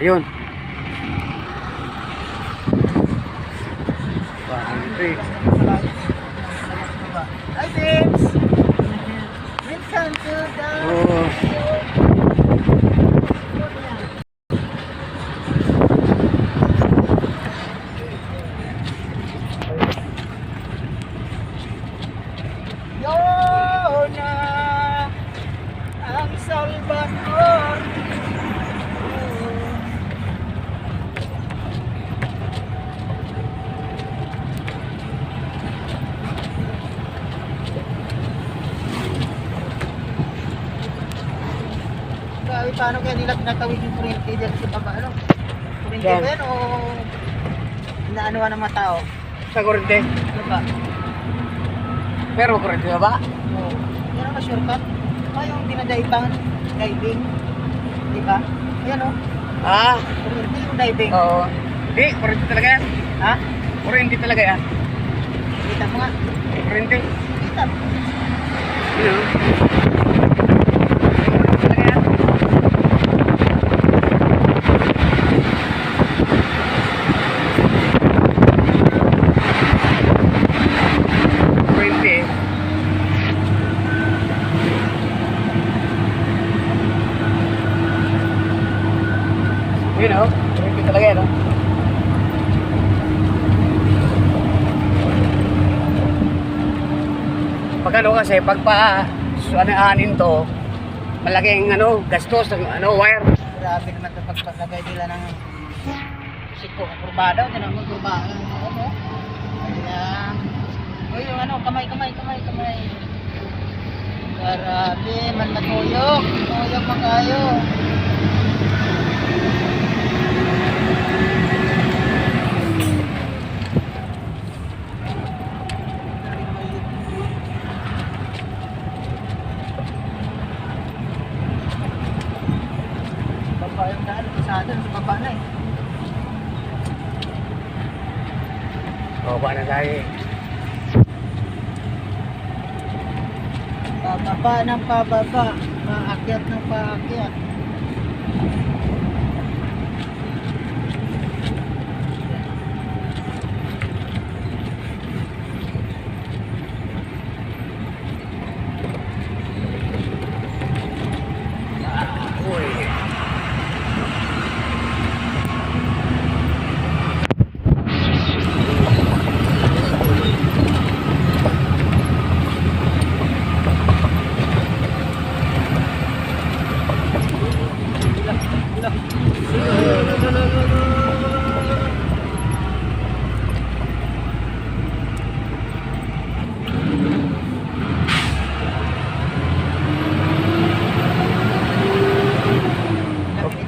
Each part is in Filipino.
Ayun. Hi, babes! Welcome to the... Oh. Yona ang Salvador. Grabe, paano kaya nila tinatawid yung kuryente dyan sa baba? Ano? Kuryente Yan. ba yan o inaanuhan ng mga tao? Sa kurente. Ano ba? Pero kurente na ba? Oo. Yan ang shortcut. Yung dinadaipan, diving. Di ba? Ayan o. Ah. Kuryente yung diving. Oo. Hindi, kurente talaga yan. Ha? Kurente talaga yan. Kita mo nga. Kurente. Kita mo. Yun. Kurente talaga yan. Kurente. Yun o. Kurente talaga yan o. Pag ano kasi, pagpa anin to, malaking ano, gastos, ano, wire. Grabe naman ito pagpaglagay nila ng siko, kurbada. Tinan mo, kurbada. Ano? Ayan. O yung ano, kamay. Grabe, man matuyok. Tuyok makayo. Baba yung daan, pasada sa baba na eh. O, ba na tayo eh. Pababa ng pababa, paakyat ng paakyat. Uy.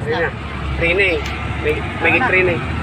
Trina. Trina eh. May trina eh.